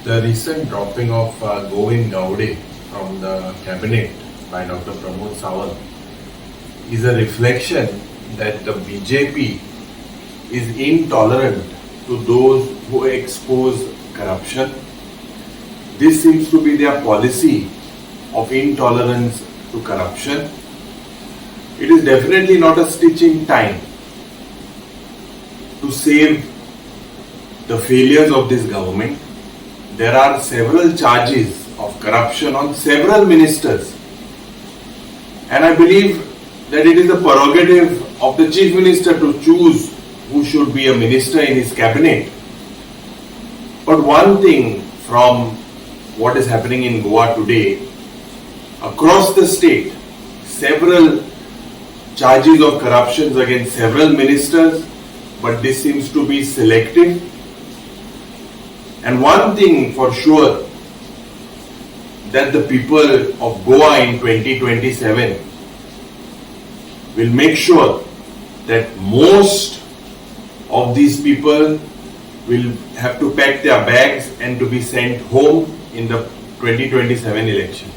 The recent dropping of Govind Gaude from the cabinet by Dr. Pramod Sawant is a reflection that the BJP is intolerant to those who expose corruption. This seems to be their policy of intolerance to corruption. It is definitely not a stitch in time to save the failures of this government. There are several charges of corruption on several ministers, and I believe that it is the prerogative of the Chief Minister to choose who should be a minister in his cabinet. But one thing from what is happening in Goa today, across the state, several charges of corruption against several ministers, but this seems to be selective. And one thing for sure, that the people of Goa in 2027 will make sure that most of these people will have to pack their bags and to be sent home in the 2027 elections.